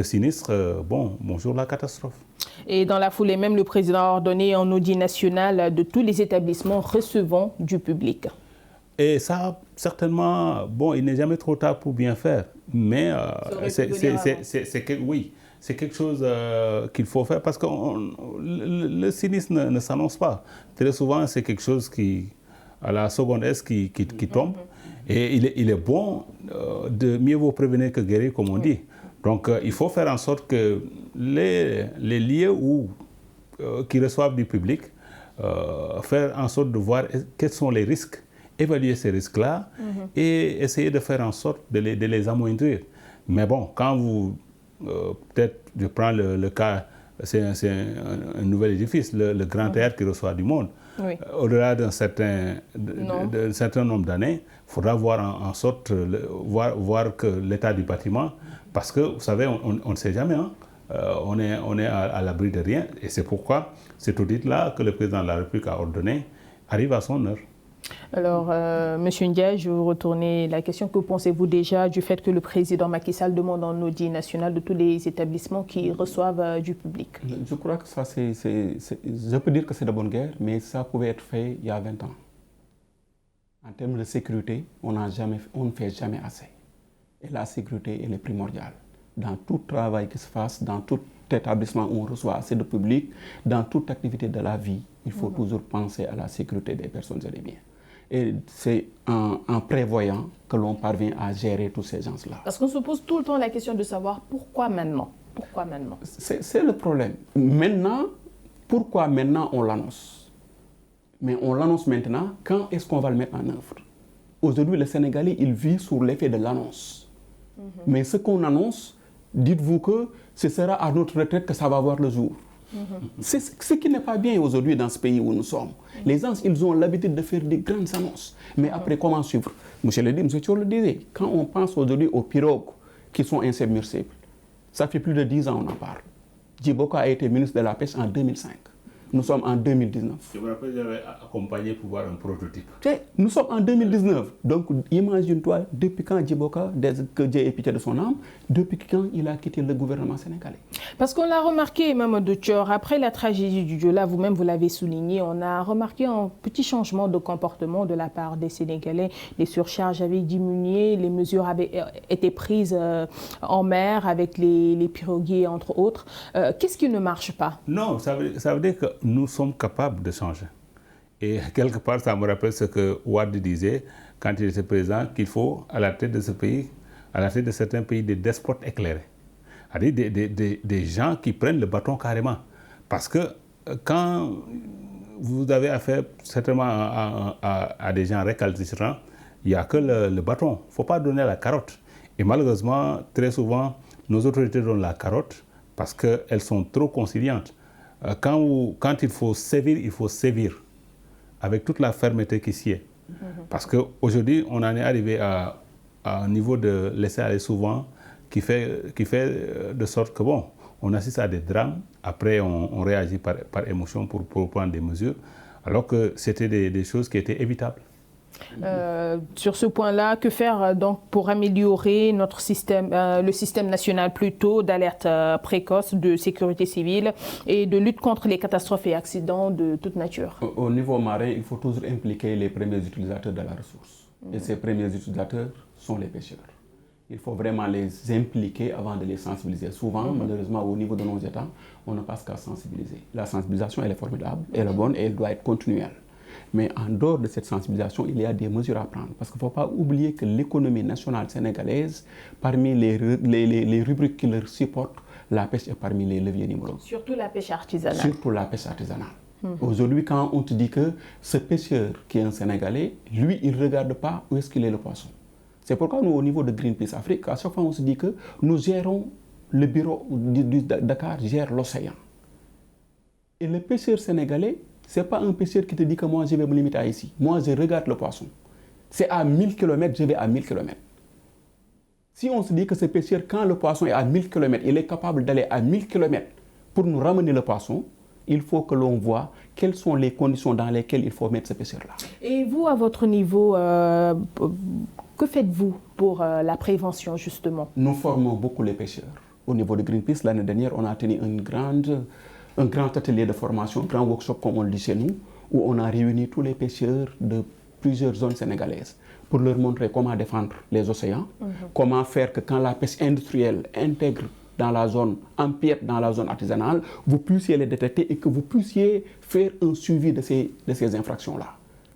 sinistre, bonjour la catastrophe. Et dans la foulée même, le président a ordonné un audit national de tous les établissements recevant du public. Et ça, certainement, il n'est jamais trop tard pour bien faire. Mais c'est quelque chose qu'il faut faire parce que le sinistre ne s'annonce pas. Très souvent, c'est quelque chose qui, à la seconde S, qui tombe. Et il est bon de mieux vaut prévenir que guérir, comme on dit. Donc, il faut faire en sorte que les lieux qui reçoivent du public, faire en sorte de voir quels sont les risques, évaluer ces risques-là et essayer de faire en sorte de les amoindrir. Mais bon, quand vous... peut-être, je prends le cas, c'est un nouvel édifice, le Grand Théâtre qui reçoit du monde. Oui. Au-delà d'un certain nombre d'années, il faudra voir en sorte, voir que l'état du bâtiment, parce que, vous savez, on ne sait jamais, on est à l'abri de rien. Et c'est pourquoi cet audit-là que le président de la République a ordonné arrive à son heure. Alors, M. Ndiaye, je vais vous retourner la question. Que pensez-vous déjà du fait que le président Macky Sall demande un audit national de tous les établissements qui reçoient du public? Je crois que ça, je peux dire que c'est de bonne guerre, mais ça pouvait être fait il y a 20 ans. En termes de sécurité, on ne fait jamais assez. Et la sécurité, elle est primordiale. Dans tout travail qui se fasse, dans tout établissement où on reçoit assez de public, dans toute activité de la vie, il faut toujours penser à la sécurité des personnes et des biens. Et c'est en prévoyant que l'on parvient à gérer tous ces gens-là. Parce qu'on se pose tout le temps la question de savoir pourquoi maintenant? Pourquoi maintenant? C'est le problème. Maintenant, pourquoi maintenant on l'annonce? Mais on l'annonce maintenant, quand est-ce qu'on va le mettre en œuvre? Aujourd'hui, le Sénégalais, il vit sous l'effet de l'annonce. Mais ce qu'on annonce, dites-vous que ce sera à notre retraite que ça va voir le jour. C'est ce qui n'est pas bien aujourd'hui dans ce pays où nous sommes. Les gens, ils ont l'habitude de faire des grandes annonces. Mais après, comment suivre? Monsieur Thior le disait, quand on pense aujourd'hui aux pirogues qui sont insubmersibles, ça fait plus de 10 ans qu'on en parle. Djiboka a été ministre de la Pêche en 2005. Nous sommes en 2019. Je me rappelle, j'avais accompagné pour voir un prototype. Nous sommes en 2019. Donc, imagine-toi, depuis quand Djiboka, que Dieu ait pitié de son âme, depuis quand il a quitté le gouvernement sénégalais? Parce qu'on l'a remarqué, Mamadou Thior, après la tragédie du Joola, vous-même vous l'avez souligné, on a remarqué un petit changement de comportement de la part des Sénégalais. Les surcharges avaient diminué, les mesures avaient été prises en mer avec les piroguiers, entre autres. Qu'est-ce qui ne marche pas? Non, ça veut dire que nous sommes capables de changer. Et quelque part, ça me rappelle ce que Wade disait quand il était président, qu'il faut, à la tête de ce pays, à la tête de certains pays, des despotes éclairés. C'est-à-dire des gens qui prennent le bâton carrément. Parce que quand vous avez affaire certainement à des gens récalcitrants, il n'y a que le bâton. Il ne faut pas donner la carotte. Et malheureusement, très souvent, nos autorités donnent la carotte parce qu'elles sont trop conciliantes. Quand il faut sévir avec toute la fermeté qui s'y est. Parce qu'aujourd'hui, on en est arrivé à un niveau de laisser aller souvent qui fait de sorte que, bon, on assiste à des drames, après on réagit par émotion pour prendre des mesures, alors que c'était des choses qui étaient évitables. Sur ce point-là, que faire donc pour améliorer notre système, le système national plutôt d'alerte précoce, de sécurité civile et de lutte contre les catastrophes et accidents de toute nature? Au niveau marin, il faut toujours impliquer les premiers utilisateurs de la ressource. Et ces premiers utilisateurs sont les pêcheurs. Il faut vraiment les impliquer avant de les sensibiliser. Souvent, malheureusement, au niveau de nos États, on ne passe qu'à sensibiliser. La sensibilisation, elle est formidable, elle est bonne et elle doit être continuelle. Mais en dehors de cette sensibilisation, il y a des mesures à prendre. Parce qu'il ne faut pas oublier que l'économie nationale sénégalaise, parmi les rubriques qui leur supportent, la pêche est parmi les leviers numéro 1. Surtout la pêche artisanale. Surtout la pêche artisanale. Aujourd'hui, quand on te dit que ce pêcheur qui est un Sénégalais, lui, il ne regarde pas où est-ce qu'il est le poisson. C'est pourquoi nous, au niveau de Greenpeace Afrique, à chaque fois, on se dit que nous gérons, le bureau du Dakar gère l'océan. Et le pêcheur sénégalais, ce n'est pas un pêcheur qui te dit que moi, je vais me limiter à ici. Moi, je regarde le poisson. C'est à 1000 km, je vais à 1000 km. Si on se dit que ce pêcheur, quand le poisson est à 1000 km, il est capable d'aller à 1000 km pour nous ramener le poisson, il faut que l'on voit quelles sont les conditions dans lesquelles il faut mettre ce pêcheur-là. Et vous, à votre niveau, que faites-vous pour la prévention, justement? Nous formons beaucoup les pêcheurs. Au niveau de Greenpeace, l'année dernière, on a tenu un grand atelier de formation, un grand workshop, comme on le dit chez nous, où on a réuni tous les pêcheurs de plusieurs zones sénégalaises pour leur montrer comment défendre les océans, comment faire que quand la pêche industrielle intègre dans la zone, empiète dans la zone artisanale, vous puissiez les détecter et que vous puissiez faire un suivi de ces infractions-là.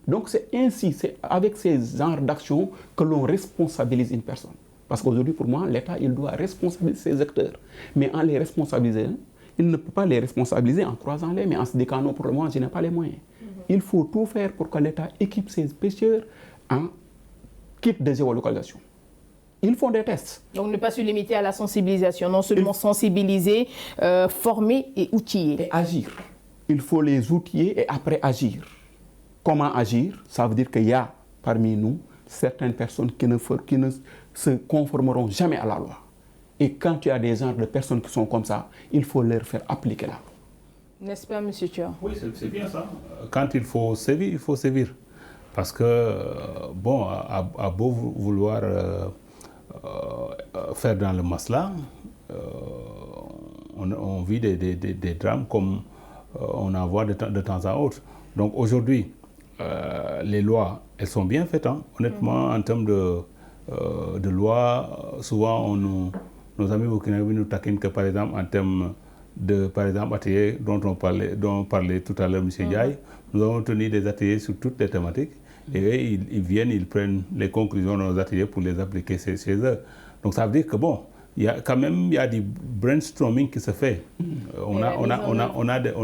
Donc c'est ainsi, c'est avec ces genres d'actions que l'on responsabilise une personne. Parce qu'aujourd'hui, pour moi, l'État, il doit responsabiliser ses acteurs. Mais en les responsabilisant, il ne peut pas les responsabiliser en croisant les mains, en se disant que non, pour le moment, je n'ai pas les moyens. Il faut tout faire pour que l'État équipe ses pêcheurs en kit de géolocalisation. Ils font des tests. Donc ne pas se limiter à la sensibilisation, non seulement sensibiliser, former et outiller. Et agir. Il faut les outiller et après agir. Comment agir? Ça veut dire qu'il y a parmi nous certaines personnes qui ne se conformeront jamais à la loi. Et quand tu as des genres de personnes qui sont comme ça, il faut leur faire appliquer la loi. N'est-ce pas, M. Thior? Oui, c'est bien ça. Quand il faut sévir, il faut sévir. Parce que, bon, à beau vouloir faire dans le masla, on vit des drames comme on en voit de temps à autre. Donc aujourd'hui, les lois, elles sont bien faites. Hein. Honnêtement, en termes de loi, souvent nos amis burkinabés nous taquinent que par exemple en termes de ateliers dont parlait tout à l'heure M. Ndiaye, nous avons tenu des ateliers sur toutes les thématiques. Et ils viennent, ils prennent les conclusions de nos ateliers pour les appliquer chez eux. Donc ça veut dire que bon, il y a du brainstorming qui se fait. On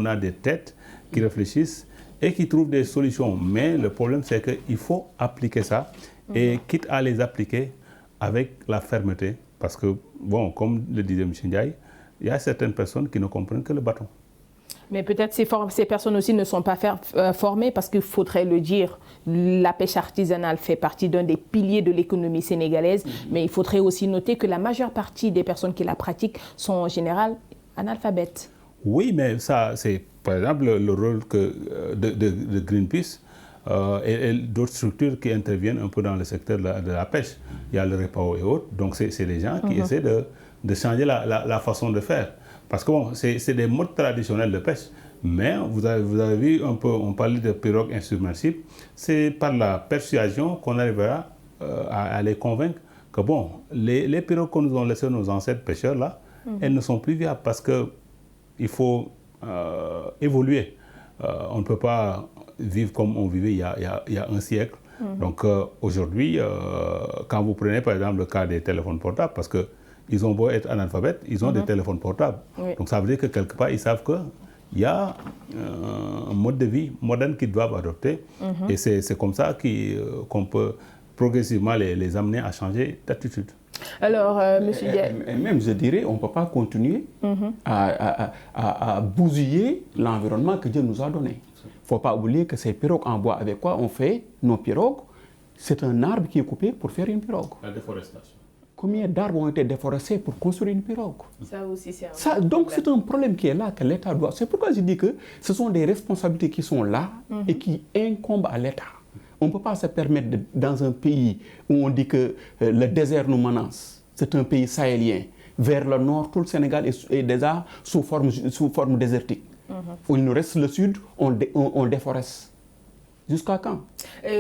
a des têtes qui réfléchissent et qui trouvent des solutions. Mais le problème, c'est qu'il faut appliquer ça, et quitte à les appliquer avec la fermeté. Parce que, bon, comme le disait M. Ndiaye, il y a certaines personnes qui ne comprennent que le bâton. Mais peut-être ces personnes aussi ne sont pas formées parce qu'il faudrait le dire, la pêche artisanale fait partie d'un des piliers de l'économie sénégalaise, mais il faudrait aussi noter que la majeure partie des personnes qui la pratiquent sont en général analphabètes. Oui, mais ça, c'est par exemple le rôle de Greenpeace et d'autres structures qui interviennent un peu dans le secteur de la pêche. Il y a le REPAO et autres, donc c'est des gens qui essaient de changer la façon de faire. Parce que bon, c'est des modes traditionnels de pêche, mais vous avez vu un peu, on parlait de pirogues insubmersibles, c'est par la persuasion qu'on arrivera à les convaincre que bon, les pirogues que nous ont laissées nos ancêtres pêcheurs là, elles ne sont plus viables parce qu'il faut évoluer. On ne peut pas vivre comme on vivait il y a un siècle. Donc aujourd'hui, quand vous prenez par exemple le cas des téléphones portables, parce que ils ont beau être analphabètes, ils ont des téléphones portables. Oui. Donc ça veut dire que quelque part, ils savent qu'il y a un mode de vie moderne qu'ils doivent adopter. Et c'est comme ça qu'on peut progressivement les amener à changer d'attitude. Alors, monsieur Ndiaye. Et même, je dirais, on ne peut pas continuer à bousiller l'environnement que Dieu nous a donné. Il ne faut pas oublier que ces pirogues en bois avec quoi on fait nos pirogues, c'est un arbre qui est coupé pour faire une pirogue. La déforestation. Combien d'arbres ont été déforestés pour construire une pirogue? Ça aussi, c'est donc c'est un problème qui est là, que l'État doit... C'est pourquoi je dis que ce sont des responsabilités qui sont là et qui incombent à l'État. On ne peut pas se permettre, dans un pays où on dit que le désert nous menace, c'est un pays sahélien, vers le nord, tout le Sénégal est déjà sous forme désertique. Où il nous reste le sud, on déforeste. Jusqu'à quand?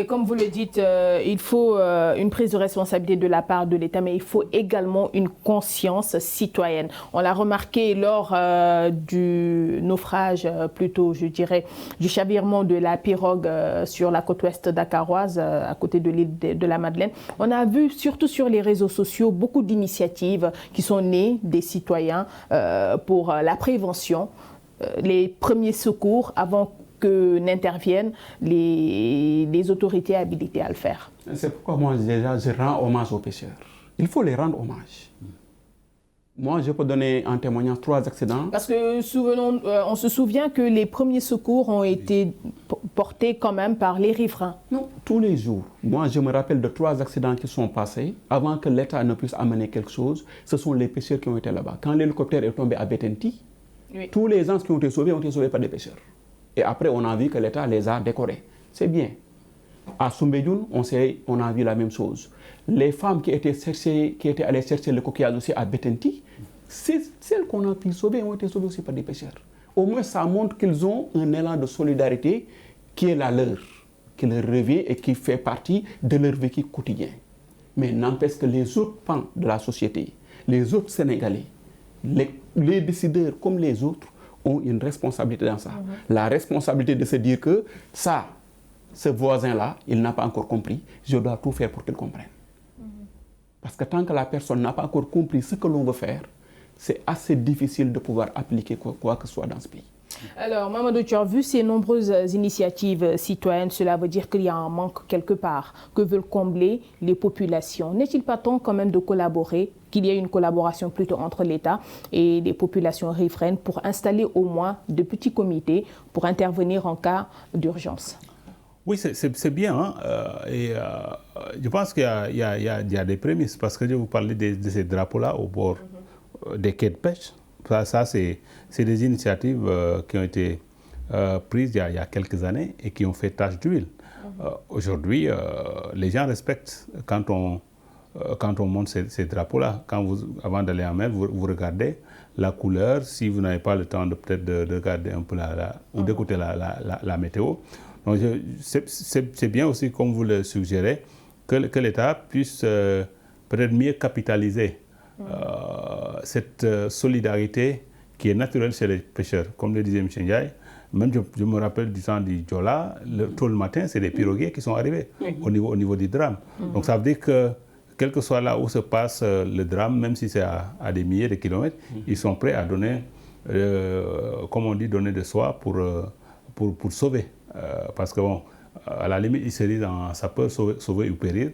Comme vous le dites, il faut une prise de responsabilité de la part de l'État, mais il faut également une conscience citoyenne. On l'a remarqué lors du naufrage, plutôt je dirais, du chavirement de la pirogue sur la côte ouest dakaroise, à côté de l'île de la Madeleine. On a vu, surtout sur les réseaux sociaux, beaucoup d'initiatives qui sont nées des citoyens pour la prévention, les premiers secours avant que n'interviennent les autorités habilitées à le faire. C'est pourquoi moi déjà je rends hommage aux pêcheurs. Il faut les rendre hommage. Moi je peux donner en témoignage 3 accidents. Parce que on se souvient que les premiers secours ont été portés quand même par les riverains. Non, tous les jours. Moi je me rappelle de 3 accidents qui sont passés. Avant que l'État ne puisse amener quelque chose, ce sont les pêcheurs qui ont été là-bas. Quand l'hélicoptère est tombé à Bettenty, tous les gens qui ont été sauvés par des pêcheurs. Et après, on a vu que l'État les a décorés. C'est bien. À Soumbédioune, on a vu la même chose. Les femmes qui étaient allées chercher le coquillage aussi à Bettenty, celles qu'on a pu sauver ont été sauvées aussi par des pêcheurs. Au moins, ça montre qu'ils ont un élan de solidarité qui est la leur, qui leur revient et qui fait partie de leur vécu quotidien. Mais n'empêche que les autres pans de la société, les autres Sénégalais, les décideurs comme les autres, ont une responsabilité dans ça. La responsabilité de se dire que ce voisin-là, il n'a pas encore compris, je dois tout faire pour qu'il comprenne. Parce que tant que la personne n'a pas encore compris ce que l'on veut faire, c'est assez difficile de pouvoir appliquer quoi que ce soit dans ce pays. Alors, Mamadou, tu as vu ces nombreuses initiatives citoyennes, cela veut dire qu'il y a un manque quelque part, que veulent combler les populations. N'est-il pas temps quand même de collaborer, qu'il y ait une collaboration plutôt entre l'État et les populations riveraines pour installer au moins de petits comités pour intervenir en cas d'urgence? Oui, c'est bien. Hein? Je pense qu'il y a des prémices, parce que je vous parlais de ces drapeaux-là au bord des quais de pêche. Ça c'est des initiatives qui ont été prises il y a quelques années et qui ont fait tache d'huile. Aujourd'hui, les gens respectent quand on monte ces drapeaux-là. Avant d'aller en mer, vous regardez la couleur. Si vous n'avez pas le temps peut-être de regarder un peu ou d'écouter la météo. Donc c'est bien aussi, comme vous le suggérez, que l'État puisse peut-être mieux capitaliser cette solidarité qui est naturelle chez les pêcheurs. Comme le disait M. Ndiaye, même je me rappelle du temps du Djola, tôt le matin, c'est des piroguiers qui sont arrivés au niveau du drame. Donc ça veut dire que, quel que soit là où se passe le drame, même si c'est à des milliers de kilomètres, ils sont prêts à donner, comme on dit, donner de soi pour sauver. Parce que bon, à la limite, ils se disent ça peut sauver ou périr,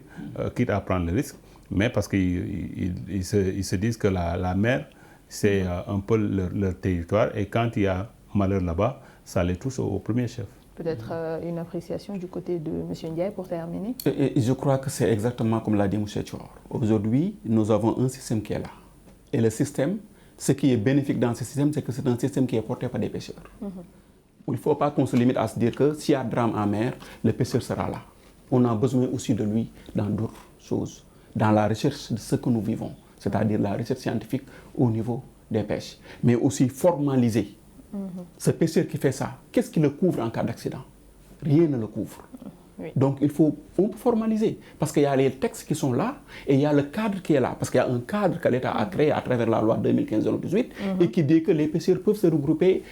quitte à prendre le risque. Mais parce qu'ils se disent que la mer, c'est un peu leur territoire, et quand il y a malheur là-bas, ça les touche au premier chef. Peut-être une appréciation du côté de M. Ndiaye pour terminer. Et je crois que c'est exactement comme l'a dit M. Thior. Aujourd'hui, nous avons un système qui est là. Et le système, ce qui est bénéfique dans ce système, c'est que c'est un système qui est porté par des pêcheurs. Il ne faut pas qu'on se limite à se dire que s'il y a drame en mer, le pêcheur sera là. On a besoin aussi de lui dans d'autres choses, dans la recherche de ce que nous vivons, c'est-à-dire la recherche scientifique au niveau des pêches, mais aussi formaliser. Ce pêcheur qui fait ça, qu'est-ce qui le couvre en cas d'accident? Rien ne le couvre. Donc on peut formaliser, parce qu'il y a les textes qui sont là et il y a le cadre qui est là, parce qu'il y a un cadre que l'État a créé à travers la loi 2015-18 et qui dit que les pêcheurs peuvent se regrouper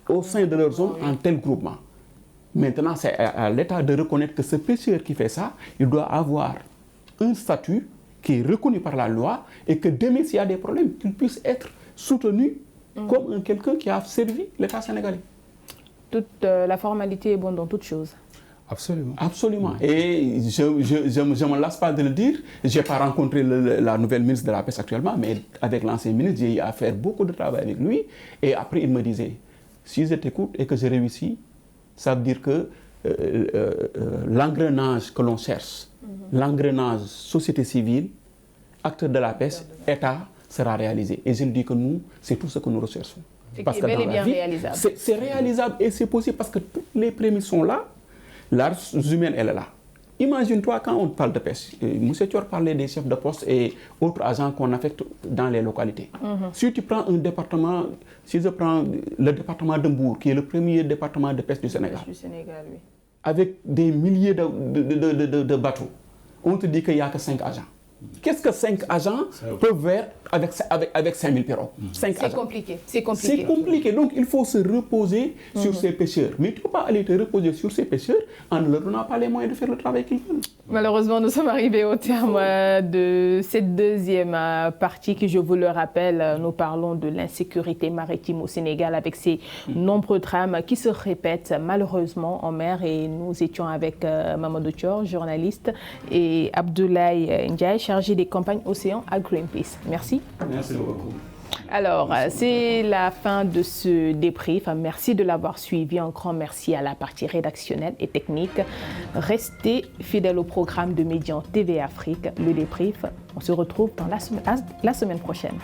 au sein de leur zone en tel groupement. Maintenant, c'est à l'État de reconnaître que ce pêcheur qui fait ça, il doit avoir un statut qui est reconnu par la loi et que demain, s'il y a des problèmes, qu'il puisse être soutenu comme quelqu'un qui a servi l'État sénégalais. Toute la formalité est bonne dans toute chose. Absolument. Absolument. Et je ne me lasse pas de le dire. Je n'ai pas rencontré la nouvelle ministre de la Pêche actuellement, mais avec l'ancien ministre, j'ai eu à faire beaucoup de travail avec lui. Et après, il me disait, si je t'écoute et que je réussis, ça veut dire que l'engrenage que l'on cherche, l'engrenage société civile, acteurs de la pêche, État, sera réalisé. Et je lui dis que nous, c'est tout ce que nous recherchons. Parce que dans la vie, c'est réalisable et c'est possible parce que toutes les prémices sont là. La ressource humaine, elle est là. Imagine-toi quand on parle de pêche. M. Thior parlait des chefs de poste et autres agents qu'on affecte dans les localités. Si tu prends un département, si je prends le département de Mbour, qui est le premier département de pêche du Sénégal, Oui. avec des milliers de bateaux, on te dit qu'il n'y a que 5 agents. Qu'est-ce que 5 agents peuvent faire avec 5000 pirogues? C'est compliqué. C'est compliqué. Donc, il faut se reposer sur ces pêcheurs. Mais tu ne peux pas aller te reposer sur ces pêcheurs en ne leur donnant pas les moyens de faire le travail qu'ils veulent. Malheureusement, nous sommes arrivés au terme de cette deuxième partie qui, je vous le rappelle, nous parlons de l'insécurité maritime au Sénégal avec ces nombreux drames qui se répètent malheureusement en mer. Et nous étions avec Mamadou Thior, journaliste, et Abdoulaye Ndiaye, chargé des campagnes Océan à Greenpeace. Merci. Merci beaucoup. Alors, c'est la fin de ce débrief. Merci de l'avoir suivi. Un grand merci à la partie rédactionnelle et technique. Restez fidèles au programme de Médian TV Afrique, le débrief. On se retrouve dans la semaine prochaine.